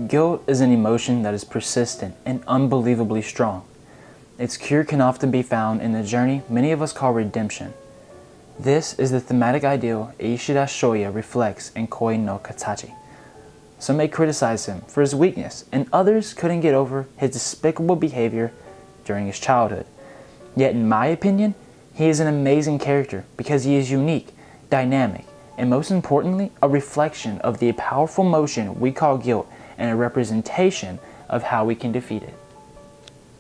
Guilt is an emotion that is persistent and unbelievably strong. Its cure can often be found in the journey many of us call redemption. This is the thematic ideal Ishida Shouya reflects in Koe No Katachi. Some may criticize him for his weakness, and others couldn't get over his despicable behavior during his childhood. Yet in my opinion, he is an amazing character because he is unique, dynamic, and most importantly, a reflection of the powerful emotion we call guilt and a representation of how we can defeat it.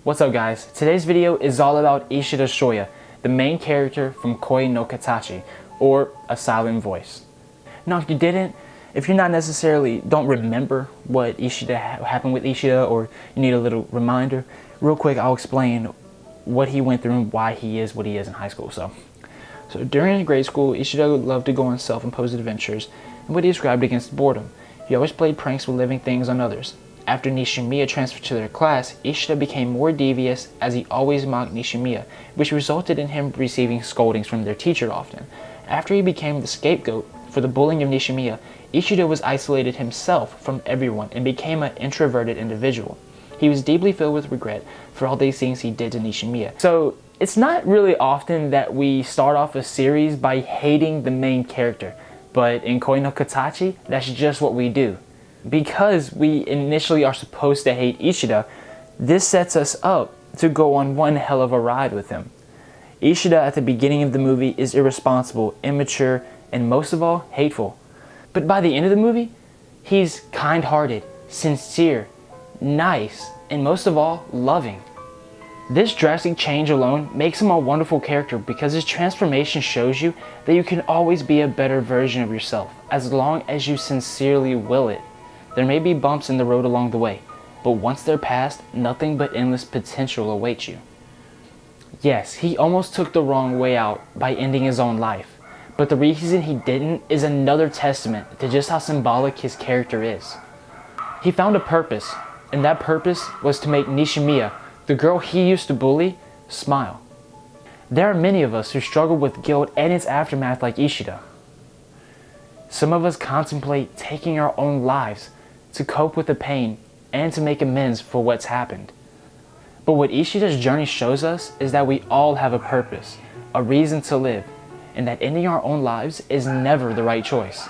What's up guys? Today's video is all about Ishida Shouya, the main character from Koe No Katachi, or A Silent Voice. Now if you're not necessarily, don't remember what happened with Ishida, or you need a little reminder, real quick I'll explain what he went through and why he is what he is in high school. So during grade school, Ishida loved to go on self-imposed adventures and what he described against boredom. He always played pranks with living things on others. After Nishimiya transferred to their class, Ishida became more devious as he always mocked Nishimiya, which resulted in him receiving scoldings from their teacher often. After he became the scapegoat for the bullying of Nishimiya, Ishida was isolated himself from everyone and became an introverted individual. He was deeply filled with regret for all these things he did to Nishimiya. So it's not really often that we start off a series by hating the main character, but in Koe No Katachi, that's just what we do. Because we initially are supposed to hate Ishida, this sets us up to go on one hell of a ride with him. Ishida at the beginning of the movie is irresponsible, immature, and most of all, hateful. But by the end of the movie, he's kind-hearted, sincere, nice, and most of all, loving. This drastic change alone makes him a wonderful character because his transformation shows you that you can always be a better version of yourself as long as you sincerely will it. There may be bumps in the road along the way, but once they're passed, nothing but endless potential awaits you. Yes, he almost took the wrong way out by ending his own life, but the reason he didn't is another testament to just how symbolic his character is. He found a purpose, and that purpose was to make Nishimiya, the girl he used to bully, smile. There are many of us who struggle with guilt and its aftermath like Ishida. Some of us contemplate taking our own lives to cope with the pain and to make amends for what's happened. But what Ishida's journey shows us is that we all have a purpose, a reason to live, and that ending our own lives is never the right choice.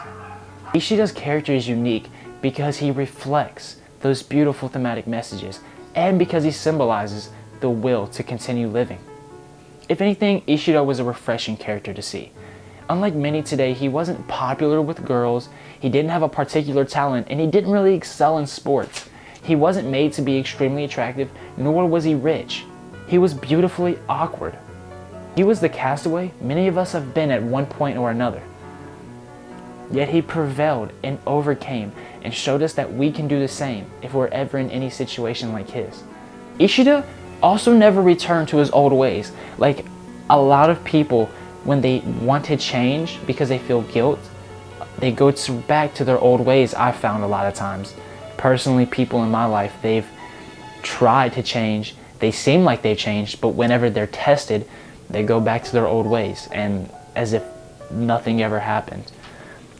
Ishida's character is unique because he reflects those beautiful thematic messages and because he symbolizes the will to continue living. If anything, Ishida was a refreshing character to see. Unlike many today, he wasn't popular with girls, he didn't have a particular talent, and he didn't really excel in sports. He wasn't made to be extremely attractive, nor was he rich. He was beautifully awkward. He was the castaway many of us have been at one point or another. Yet he prevailed and overcame and showed us that we can do the same if we're ever in any situation like his. Ishida also never returned to his old ways. Like a lot of people, when they want to change because they feel guilt, they go back to their old ways. I've found a lot of times. Personally, people in my life, they've tried to change. They seem like they've changed, but whenever they're tested, they go back to their old ways and as if nothing ever happened.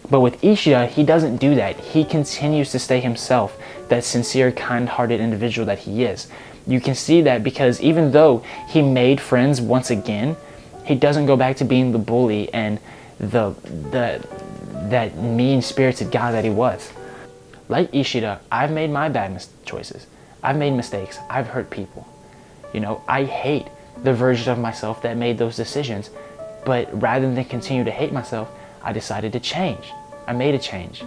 But with Ishida, he doesn't do that. He continues to stay himself, that sincere, kind-hearted individual that he is. You can see that because even though he made friends once again, he doesn't go back to being the bully and that mean-spirited guy that he was. Like Ishida, I've made my bad choices. I've made mistakes. I've hurt people. You know, I hate the version of myself that made those decisions, but rather than continue to hate myself, I decided to change. I made a change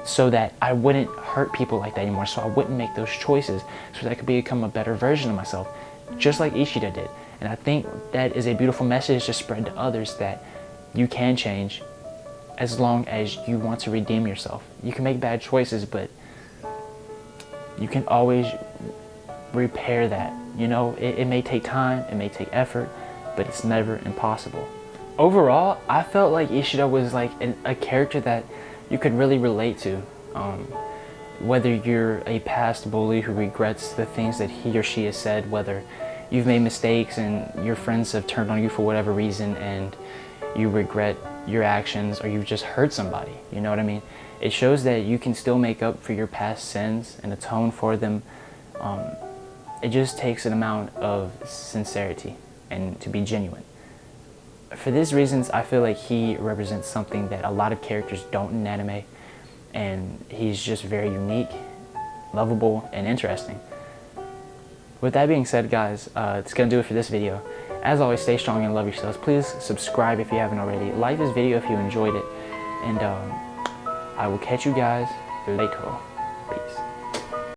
so that I wouldn't hurt people like that anymore, so I wouldn't make those choices, so that I could become a better version of myself, just like Ishida did. And I think that is a beautiful message to spread to others, that you can change as long as you want to redeem yourself. You can make bad choices, but you can always repair that. You know, it may take time, it may take effort, but it's never impossible. Overall, I felt like Ishida was like a character that you could really relate to. Whether you're a past bully who regrets the things that he or she has said, whether you've made mistakes and your friends have turned on you for whatever reason and you regret your actions, or you've just hurt somebody, you know what I mean? It shows that you can still make up for your past sins and atone for them. It just takes an amount of sincerity and to be genuine. For these reasons, I feel like he represents something that a lot of characters don't in anime, and he's just very unique, lovable, and interesting. With that being said, guys, it's gonna do it for this video. As always, stay strong and love yourselves. Please subscribe if you haven't already. Like this video if you enjoyed it, and I will catch you guys later.